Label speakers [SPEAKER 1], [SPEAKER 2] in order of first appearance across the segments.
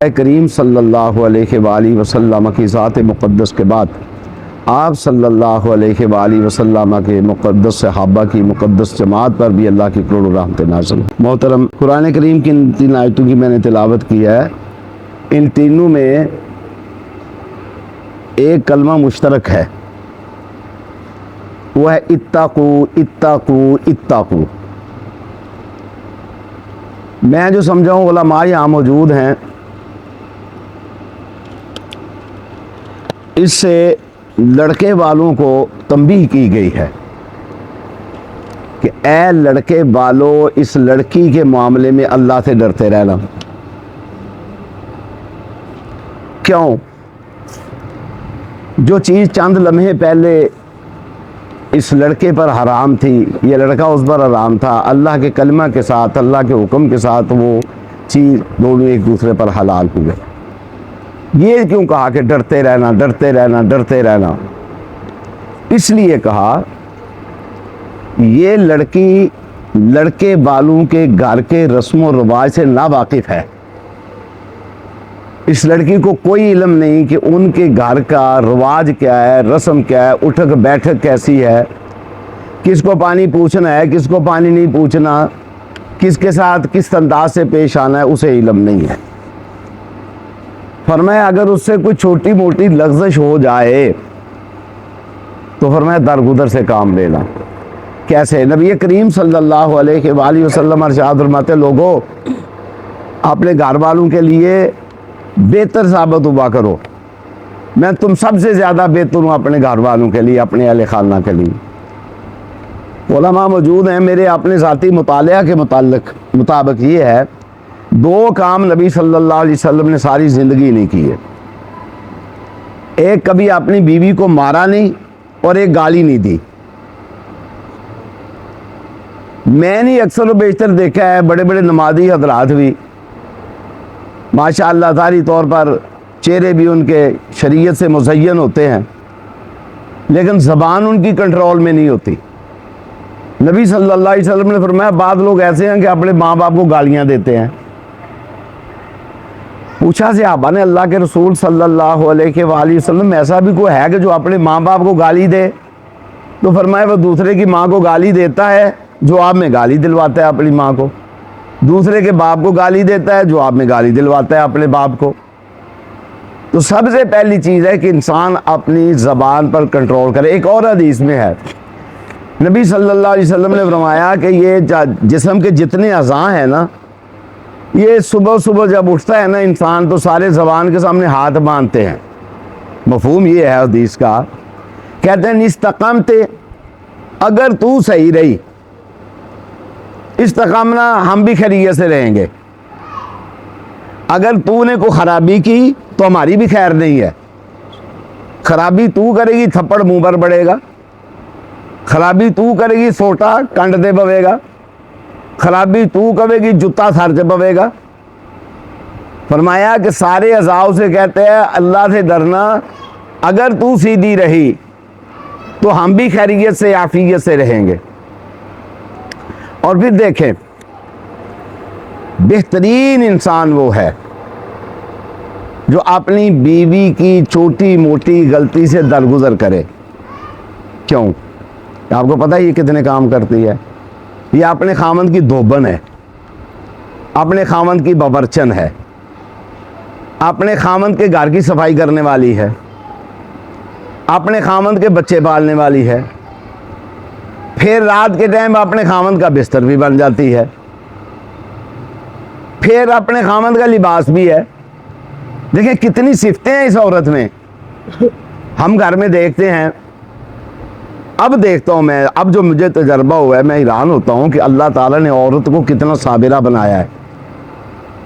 [SPEAKER 1] करीम सल्लल्लाहु अलैहि वसल्लम की ज़ात मुक़द्दस के बाद आप सल्लल्लाहु अलैहि वसल्लम के मुक़द्दस सहाबा की मुक़द्दस जमात पर भी अल्लाह की करोड़ों रहमतें नाज़िल। मोहतरम, कुरान करीम की इन 3 आयतों की मैंने तिलावत की है। इन तीनों में एक कलमा मुश्तरक है, वह है इत्ताकू इत्ताकू इत्ताकू। मैं जो समझाऊँ उलमा यहाँ मौजूद हैं, इससे लड़के वालों को तंबीह की गई है कि ऐ लड़के वालों, इस लड़की के मामले में अल्लाह से डरते रहना। क्यों? जो चीज़ चंद लम्हे पहले इस लड़के पर हराम थी, ये लड़का उस पर हराम था, अल्लाह के कलमा के साथ, अल्लाह के हुक्म के साथ वो चीज़ दोनों एक दूसरे पर हलाल हुए। ये क्यों कहा कि डरते रहना डरते रहना डरते रहना? इसलिए कहा ये लड़की लड़के वालों के घर के रस्म व रिवाज से ना वाकिफ़ है। इस लड़की को कोई इल्म नहीं कि उनके घर का रिवाज क्या है, रस्म क्या है, उठक बैठक कैसी है, किसको पानी पूछना है, किसको पानी नहीं पूछना, किसके साथ किस अंदाज से पेश आना है, उसे इल्म नहीं है। फरमाया अगर उससे कोई छोटी मोटी लग़्ज़िश हो जाए तो फरमाया दरगुदर से काम लेना। कैसे? नबी करीम सल्लल्लाहु अलैहि वसल्लम इरशाद फरमाते, लोगों अपने घर वालों के लिए बेहतर साबित हुआ करो। मैं तुम सबसे ज़्यादा बेहतर हूँ अपने घर वालों के लिए, अपने अहले खाना के लिए। उलमा मौजूद हैं, मेरे अपने ज़ाती मुतालिया के मुताबिक ये है, 2 काम नबी सल्लल्लाहु अलैहि वसल्लम ने सारी ज़िंदगी नहीं किए। एक, कभी अपनी बीवी को मारा नहीं और एक गाली नहीं दी। मैंने अक्सर व बेशतर देखा है, बड़े बड़े नमाजी हजरात भी माशाअल्लाह तारी तौर पर चेहरे भी उनके शरीयत से मुज़य्यन होते हैं, लेकिन ज़बान उनकी कंट्रोल में नहीं होती। नबी सल्लल्लाहु अलैहि वसल्लम ने फरमाया बाद लोग ऐसे हैं कि अपने माँ बाप को गालियाँ देते हैं। पूछा सहाबा ने, अल्लाह के रसूल सल्लल्लाहु अलैहि वसल्लम, ऐसा भी कोई है कि जो अपने माँ बाप को गाली दे? तो फरमाया वह दूसरे की माँ को गाली देता है जो आप में गाली दिलवाता है अपनी माँ को, दूसरे के बाप को गाली देता है जो आप में गाली दिलवाता है अपने बाप को। तो सबसे पहली चीज़ है कि इंसान अपनी ज़बान पर कंट्रोल करे। एक और हदीस में है, नबी सल्लल्लाहु अलैहि वसल्लम ने फरमाया कि ये जिस्म के जितने अज़ा हैं ना, ये सुबह सुबह जब उठता है ना इंसान, तो सारे ज़बान के सामने हाथ बांधते हैं। मफ़हूम ये है हदीस का, कहते हैं इस्तक़ामते, अगर तू सही रही, इस्तक़ामना हम भी खैरियत से रहेंगे। अगर तूने को ख़राबी की तो हमारी भी खैर नहीं है। खराबी तू करेगी थप्पड़ मुंह पर पड़ेगा, खराबी तू करेगी सोटा कंड दे पवेगा, खराबी तू करेगी जूता सर से पवेगा। फरमाया कि सारे अज़ाओं से कहते हैं अल्लाह से डरना, अगर तू सीधी रही तो हम भी खैरियत से आफियत से रहेंगे। और फिर देखें, बेहतरीन इंसान वो है जो अपनी बीवी की छोटी मोटी गलती से दरगुजर करे। क्यों? आपको पता है ये कितने काम करती है? ये अपने खामंद की धोबन है, अपने खामंद की बाबरचन है, अपने खामंद के घर की सफाई करने वाली है, अपने खामंद के बच्चे पालने वाली है, फिर रात के टाइम अपने खामंद का बिस्तर भी बन जाती है, फिर अपने खामंद का लिबास भी है। देखिए कितनी सिफतें हैं इस औरत में। हम घर में देखते हैं, अब देखता हूँ मैं, अब जो मुझे तजर्बा हुआ है, मैं हैरान होता हूँ कि अल्लाह ताला ने औरत को कितना साबिरा बनाया है।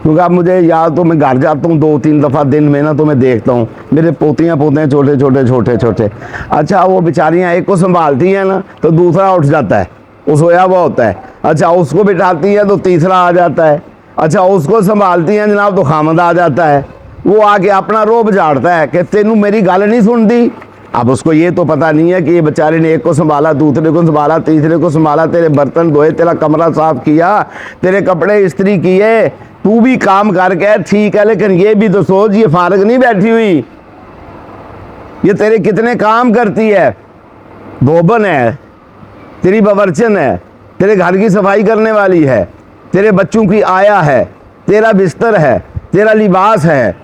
[SPEAKER 1] क्योंकि अब मुझे याद, तो मैं घर जाता हूँ 2-3 दफ़ा दिन में ना, तो मैं देखता हूँ मेरे पोतियाँ पोते छोटे छोटे छोटे छोटे, अच्छा वो बेचारियाँ एक को संभालती हैं ना तो दूसरा उठ जाता है, वो सोया हुआ होता है। अच्छा उसको बिठाती है तो तीसरा आ जाता है। अच्छा उसको संभालती हैं जनाब तो खामद आ जाता है, वो आके अपना रोब झाड़ता है कि तेनू मेरी गल नहीं सुनती। अब उसको ये तो पता नहीं है कि ये बेचारे ने एक को संभाला, दूसरे को संभाला, तीसरे को संभाला, तेरे बर्तन धोए, तेरा कमरा साफ किया, तेरे कपड़े इस्त्री किए, तू भी काम करके ठीक है, लेकिन ये भी तो सोच, ये फारग नहीं बैठी हुई, ये तेरे कितने काम करती है, धोबन है, तेरी बावर्चन है, तेरे घर की सफाई करने वाली है, तेरे बच्चों की आया है, तेरा बिस्तर है, तेरा लिबास है।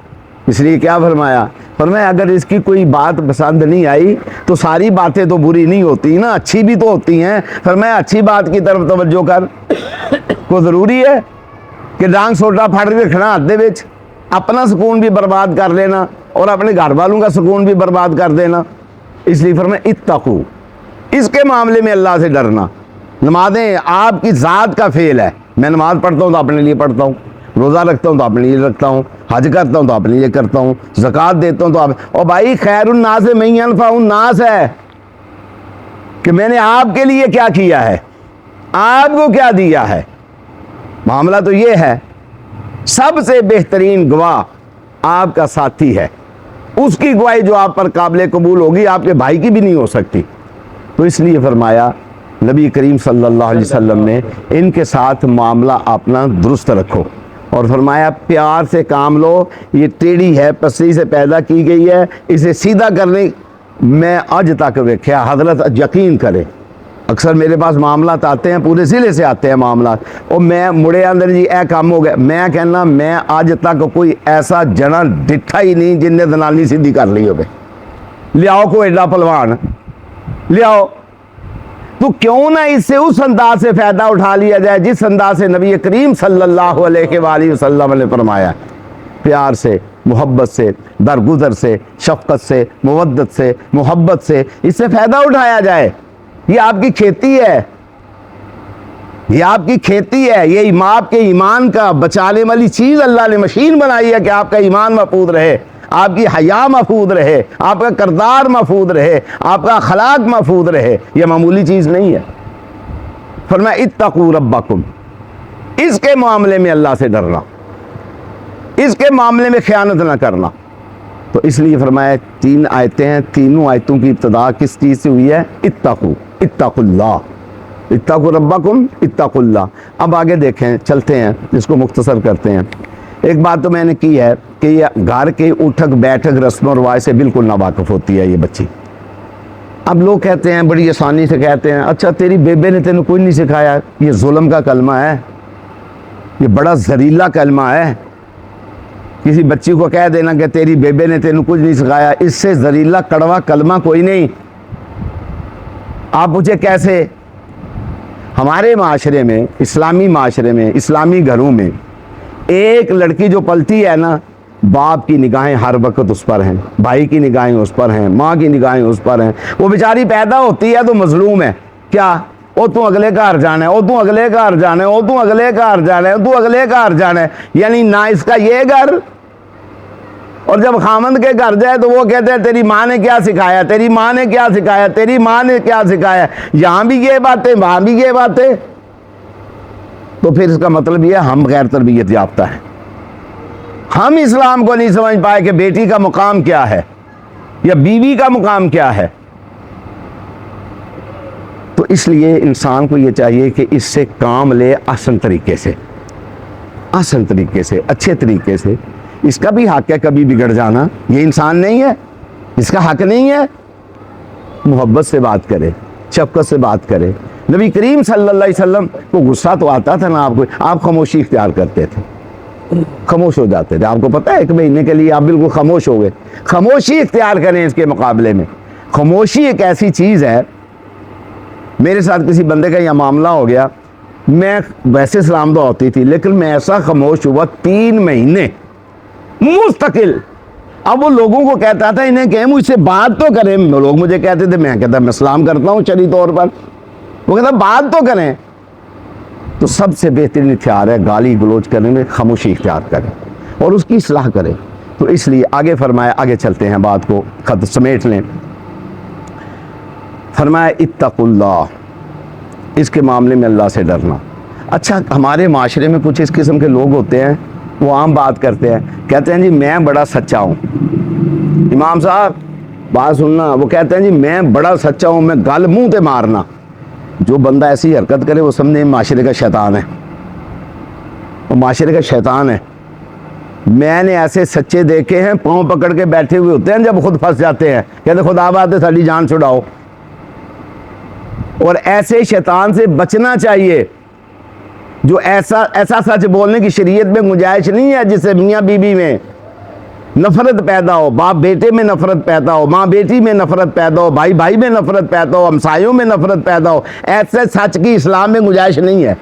[SPEAKER 1] इसलिए क्या फरमाया, फरमाया अगर इसकी कोई बात पसंद नहीं आई तो सारी बातें तो बुरी नहीं होती ना, अच्छी भी तो होती हैं। फरमाया अच्छी बात की तरफ तवज्जो कर। को ज़रूरी है कि डांग सोटा फाड़ के खड़ा हाथ दे विच अपना सुकून भी बर्बाद कर लेना और अपने घर वालों का सुकून भी बर्बाद कर देना। इसलिए फरमाया इत्तकू, इसके मामले में अल्लाह से डरना। नमाजें आपकी ज़ात का फेल है। मैं नमाज़ पढ़ता हूँ तो अपने लिए पढ़ता हूँ, रोज़ा रखता हूँ तो अपने लिए रखता हूँ, हज करता हूँ तो अपने लिए करता हूँ, ज़कात देता हूँ तो आप। और भाई खैरुन्नास में यनफ़उन्नास है कि मैंने आपके लिए क्या किया है, आपको क्या दिया है। मामला तो ये है, सबसे बेहतरीन गवाह आपका साथी है, उसकी गवाही जो आप पर काबिल कबूल होगी आपके भाई की भी नहीं हो सकती। तो इसलिए फरमाया नबी करीम सल्लल्लाहु अलैहि वसल्लम ने इनके साथ मामला अपना दुरुस्त रखो और फरमाया प्यार से काम लो। ये टेढ़ी है, पसली से पैदा की गई है, इसे सीधा करने मैं आज तक वेख्या हजरत यकीन करे। अक्सर मेरे पास मामलात आते हैं, पूरे ज़िले से आते हैं मामलात, और मैं मुड़े अंदर जी ए काम हो गया। मैं कहना मैं आज तक कोई ऐसा जना डिठा ही नहीं जिन्हें दनानी सीधी कर ली हो। लियाओ को एडा पलवान लियाओ, तो क्यों ना इससे उस अंदाज से फ़ायदा उठा लिया जाए जिस अंदाज से नबी करीम सल्लल्लाहु अलैहि वसल्लम ने फरमाया। प्यार से, मोहब्बत से, दरगुजर से, शफ़क़त से, मवद्दत से, मोहब्बत से इससे फ़ायदा उठाया जाए। ये आपकी खेती है, ये आपकी खेती है, ये आपके ईमान का बचाने वाली चीज़ अल्लाह ने मशीन बनाई है कि आपका ईमान महफूज रहे, आपकी हया महफूज रहे, आपका किरदार महफूज रहे, आपका अखलाक महफूज रहे। यह मामूली चीज़ नहीं है। फरमाया इत्तकू रब्बकुम, इसके मामले में अल्लाह से डरना, इसके मामले में ख़यानत ना करना। तो इसलिए फरमाया 3 आयतें हैं, तीनों आयतों की इब्तिदा किस चीज़ से हुई है, इत्तकू, इत्तकुल्लाह, इत्तकू रब्बकुम इत्तकुल्लाह। अब आगे देखें, चलते हैं, इसको मुख्तसर करते हैं। एक बात तो मैंने की है कि ये घर के उठक बैठक रस्म और रवाज से बिल्कुल नावाकिफ़ होती है ये बच्ची। अब लोग कहते हैं, बड़ी आसानी से कहते हैं, अच्छा तेरी बेबे ने तेन कोई नहीं सिखाया। ये जुल्म का कलमा है, ये बड़ा जहरीला कलमा है। किसी बच्ची को कह देना कि तेरी बेबे ने तेन कुछ नहीं सिखाया, इससे जहरीला कड़वा कलमा कोई नहीं। आप मुझे कैसे, हमारे माशरे में, इस्लामी माशरे में, इस्लामी घरों में एक लड़की जो पलती है ना, बाप की निगाहें हर वक्त उस पर हैं, भाई की निगाहें उस पर हैं, माँ की निगाहें उस पर हैं। वो बेचारी पैदा होती है तो मजलूम है, क्या ओ तू अगले घर जाना है, ओ तू अगले घर जाना है, ओ तू अगले घर जाना है, तू अगले घर जाना है, यानी ना इसका ये घर। और जब खामंद के घर जाए तो वो कहते हैं तेरी माँ ने क्या सिखाया, तेरी माँ ने क्या सिखाया, तेरी माँ ने क्या सिखाया, यहाँ भी ये बातें वहाँ भी ये बातें। तो फिर इसका मतलब ये हम गैर तरबियत याफ्ता है, हम इस्लाम को नहीं समझ पाए कि बेटी का मुकाम क्या है या बीवी का मुकाम क्या है। तो इसलिए इंसान को ये चाहिए कि इससे काम ले आसान तरीके से, आसान तरीके से, अच्छे तरीके से। इसका भी हक है कभी बिगड़ जाना, ये इंसान नहीं है, इसका हक नहीं है। मोहब्बत से बात करे, शफ़क़त से बात करे। नबी करीम सल्लल्लाहु अलैहि वसल्लम को गुस्सा तो आता था ना आपको, आप खामोशी इख्तियार करते थे, खामोश हो जाते थे। आपको पता है 1 महीने के लिए आप बिल्कुल खामोश हो गए। खामोशी इख्तियार करें इसके मुकाबले में। खामोशी एक ऐसी चीज़ है, मेरे साथ किसी बंदे का यह मामला हो गया, मैं वैसे सलाम दुआ होती थी, लेकिन मैं ऐसा खामोश हुआ 3 महीने मुस्तकिल। अब वो लोगों को कहता था, इन्हें कहें मुझसे बात तो करें। लोग मुझे कहते थे, मैं कहता मैं सलाम करता हूँ शरई तौर पर, वो कहता बात तो करें। तो सबसे बेहतरीन इख्तियार है गाली गलोच करने में खामोशी इख्तियार करें और उसकी इस्लाह करें। तो इसलिए आगे फरमाया, आगे चलते हैं, बात को खत समेट लें। फरमाया इत्तकुल्लाह, इसके मामले में अल्लाह से डरना। अच्छा, हमारे माशरे में कुछ इस किस्म के लोग होते हैं, वो आम बात करते हैं, कहते हैं जी मैं बड़ा सच्चा हूँ। इमाम साहब बात सुनना, वो कहते हैं जी मैं बड़ा सच्चा हूँ, मैं गल मुँह पे मारना। जो बंदा ऐसी हरकत करे वो समझे माशरे का शैतान है। वो माशरे का शैतान है। मैंने ऐसे सच्चे देखे हैं, पाँव पकड़ के बैठे हुए होते हैं, जब खुद फंस जाते हैं कहते खुदा बात है साड़ी जान छुड़ाओ। और ऐसे शैतान से बचना चाहिए। जो ऐसा सच बोलने की शरीयत में गुंजाइश नहीं है, जिससे मियाँ बीबी में नफरत पैदा हो, बाप बेटे में नफरत पैदा हो, माँ बेटी में नफरत पैदा हो, भाई भाई में नफरत पैदा हो, हमसायों में नफरत पैदा हो, ऐसे सच की इस्लाम में गुंजाइश नहीं है।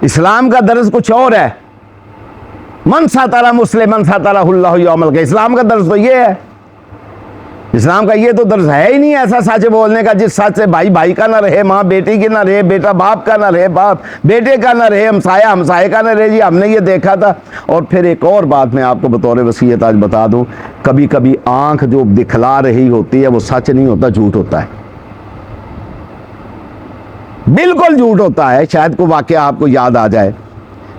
[SPEAKER 1] इस्लाम का दर्ज कुछ और है। मन सातारा मुस्लिमन सातारा हुल्लाहु यौमल का इस्लाम का दर्ज तो ये है। इस्लाम का ये तो दर्ज है ही नहीं ऐसा सच बोलने का जिस सच से भाई भाई का ना रहे, माँ बेटी की ना रहे, बेटा बाप का ना रहे, बाप बेटे का ना रहे, हमसाया हमसाये का ना रहे। जी हमने ये देखा था। और फिर एक और बात मैं आपको बतौर वसीयत आज बता दूं, कभी कभी आंख जो दिखला रही होती है वो सच नहीं होता, झूठ होता है, बिल्कुल झूठ होता है। शायद को वाकया आपको याद आ जाए।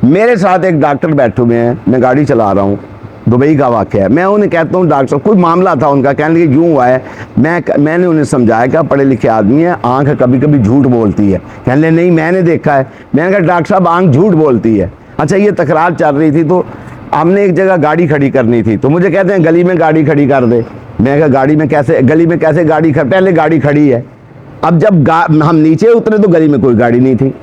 [SPEAKER 1] मेरे साथ एक डॉक्टर बैठे हुए हैं, मैं गाड़ी चला रहा हूँ, दुबई का वाक़या है। मैं उन्हें कहता हूँ डॉक्टर साहब, कोई मामला था उनका, कहने लगे यूँ हुआ है। मैंने उन्हें समझाया कि पढ़े लिखे आदमी है, आंख कभी कभी झूठ बोलती है। कहने लगे नहीं मैंने देखा है। मैंने कहा डॉक्टर साहब आंख झूठ बोलती है। अच्छा ये तकरार चल रही थी, तो हमने एक जगह गाड़ी खड़ी करनी थी, तो मुझे कहते हैं गली में गाड़ी खड़ी कर दे। मैं कहा गाड़ी में कैसे, गली में कैसे गाड़ी पहले गाड़ी खड़ी है। अब जब हम नीचे उतरे तो गली में कोई गाड़ी नहीं थी।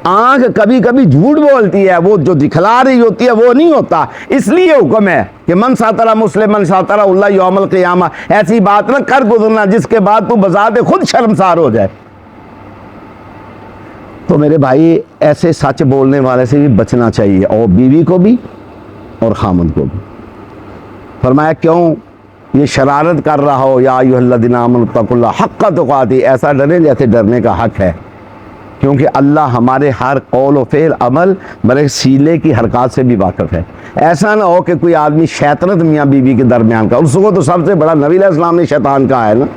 [SPEAKER 1] आंख कभी कभी झूठ बोलती है, वो जो दिखला रही होती है वो नहीं होता। इसलिए हुक्म है कि मन सातरा मुस्लिम मन सातरा उल्ला यौमल क़ियामा, ऐसी बात ना कर गुजरना जिसके बाद तू बजाते खुद शर्मसार हो जाए। तो मेरे भाई ऐसे सच बोलने वाले से भी बचना चाहिए, और बीवी को भी और खामद को भी। फरमाया क्यों, ये शरारत कर रहा हो, या अय्युहल्लज़ीना आमनू तक़ुल्लाह हक़्क़ तुक़ातिह, ऐसा डरे जैसे डरने का हक है। क्योंकि अल्लाह हमारे हर कौल व फ़ेल अमल बल्कि सीले की हरकत से भी वाकिफ़ है। ऐसा ना हो कि कोई आदमी शैतानत मियाँ बीवी के दरमियान का, उसको तो सबसे बड़ा नबी अलैहिस्सलाम ने शैतान कहा है ना,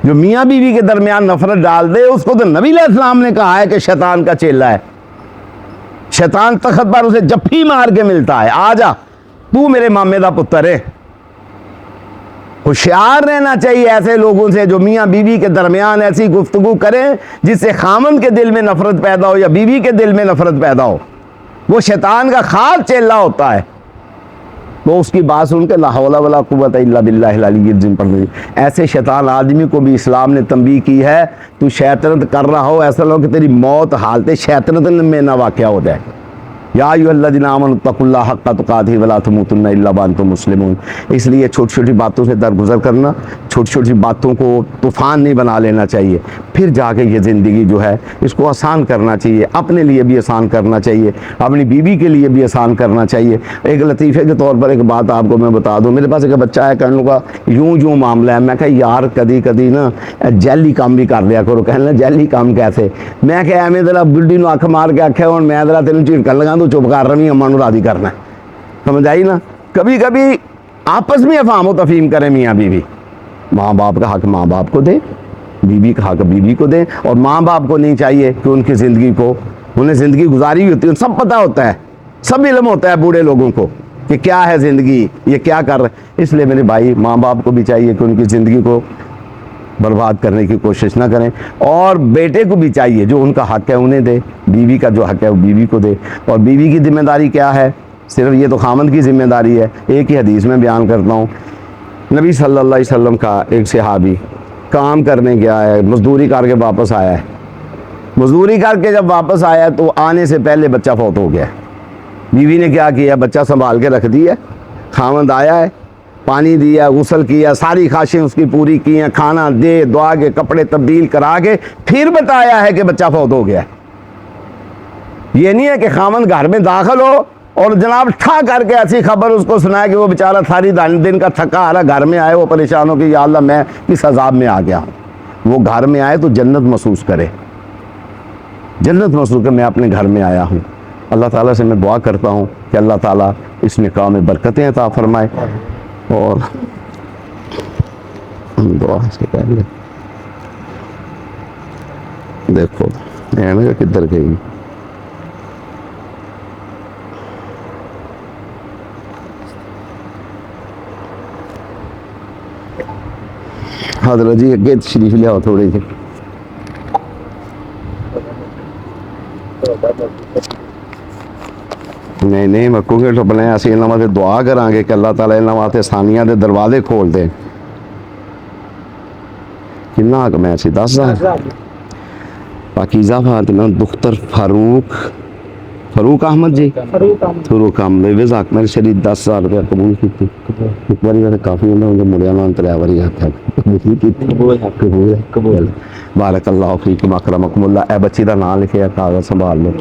[SPEAKER 1] जो मियाँ बीवी के दरमियान नफरत डाल दे उसको तो नबी अलैहिस्सलाम ने कहा है कि शैतान का चेला है। शैतान तख्त पर उसे जफ्फी मार के मिलता है, आ जा तू मेरे मामे का पुत्र है। होशियार रहना चाहिए ऐसे लोगों से जो मियाँ बीवी के दरमियान ऐसी गुफ्तगू करें जिससे खामन के दिल में नफरत पैदा हो या बीवी के दिल में नफरत पैदा हो। वो शैतान का खास चेला होता है। तो उसकी बात सुन के ला हौला वला कुव्वत इल्ला बिल्लाहिल अलिय्यिल अज़ीम पढ़ ली। ऐसे शैतान आदमी को भी इस्लाम ने तंबीह की है, तू शैतानत कर रहा हो, ऐसा लोग कि तेरी मौत हालत शैतानत में ना वाक़या हो जाए। या अय्युहल्लज़ीना आमनू तक़ुल्लाह हक़्क़ तुक़ातिह वला तमूतुन्ना इल्ला व अंतुम मुस्लिमून। इसलिए छोटी छोटी बातों से दरगुजर करना, छोटी छोटी बातों को तूफ़ान नहीं बना लेना चाहिए। फिर जाके ये ज़िंदगी जो है इसको आसान करना चाहिए, अपने लिए भी आसान करना चाहिए, अपनी बीवी के लिए भी आसान करना चाहिए। एक लतीफ़े के तौर पर एक बात आपको मैं बता दूँ, मेरे पास एक बच्चा है, कहने लगा यूँ मामला है। मैं कहा यार कदी कदी ना जैली काम भी कर लिया करो। कहने जैली काम कैसे? मैं क्या एवं जरा बुढ़ी नूं अख मार के आख्या और मैं जरा तेन झिड़कन लगा तो चुप कर रही अम्मा राजी करना है। समझ आई ना? कभी कभी आपस में अफाम व तफहीम करें मियाँ बीवी। माँ बाप का हक माँ बाप को दें, बीवी का हक बीवी को दें। और माँ बाप को नहीं चाहिए कि उनकी ज़िंदगी को, उन्हें ज़िंदगी गुजारी होती है, सब पता होता है, सब इल्म होता है बूढ़े लोगों को कि क्या है ज़िंदगी, ये क्या कर रहे। इसलिए मेरे भाई माँ बाप को भी चाहिए कि उनकी ज़िंदगी को बर्बाद करने की कोशिश ना करें, और बेटे को भी चाहिए जो उनका हक है उन्हें दे, बीवी का जो हक है वो बीवी को दे। और बीवी की जिम्मेदारी क्या है? सिर्फ ये तो खामद की जिम्मेदारी है। एक ही हदीस में बयान करता हूँ, नबी सल्लल्लाहु अलैहि वसल्लम का एक सहाबी काम करने गया है, मजदूरी करके वापस आया है। मजदूरी करके जब वापस आया तो आने से पहले बच्चा फौत हो गया। बीवी ने क्या किया, बच्चा संभाल के रख दिया। खामद आया है, पानी दिया, गुसल किया, सारी ख्वाहिशें उसकी पूरी की हैं, खाना दे दुआ के, कपड़े तब्दील करा के फिर बताया है कि बच्चा फौत हो गया। ये नहीं है कि खामन घर में दाखिल हो और जनाब ठा करके ऐसी खबर उसको सुनाए कि वो बेचारा सारी दिन का थका आ रहा, घर में आए वो परेशान हो कि या अल्लाह मैं इस अजाब में आ गया हूँ। वो घर में आए तो जन्नत महसूस करे, जन्नत महसूस कर मैं अपने घर में आया हूँ। अल्लाह ताला से मैं दुआ करता हूँ कि अल्लाह ताला इस निकाह में बरकतें अता फरमाए। और दुआ से पहले देखो ऐनक किधर गई। हजरत जी अगे शरीफ लियाओ थोड़ी सी। नहीं नहीं मक्कूगे ठुपने ਅਸੀਂ ਇਹਨਾਂ ਵਾਸਤੇ ਦੁਆ ਕਰਾਂਗੇ ਕਿ ਅੱਲਾਹ ਤਾਲਾ ਇਹਨਾਂ ਵਾਸਤੇ ਸਾਨੀਆਂ ਦੇ ਦਰਵਾਜ਼ੇ ਖੋਲ ਦੇ ਕਿੰਨਾ ਹਕ ਮੈਂ ਸੀ 10,000 पाकीज़ा फातिमा दुख्तर फारूक अहमद जी फारूक अहमद विजाक मेरे शरीर 10,000 रुपया कबूल की एक बारी मैंने काफ़ी उन्होंने मुड़िया ना तरिया बारी कबूल बारक अल्लाह फीकुम अकरमकुमुल्लाह ए बच्ची का नाम लिखे कागज़ संभाल लो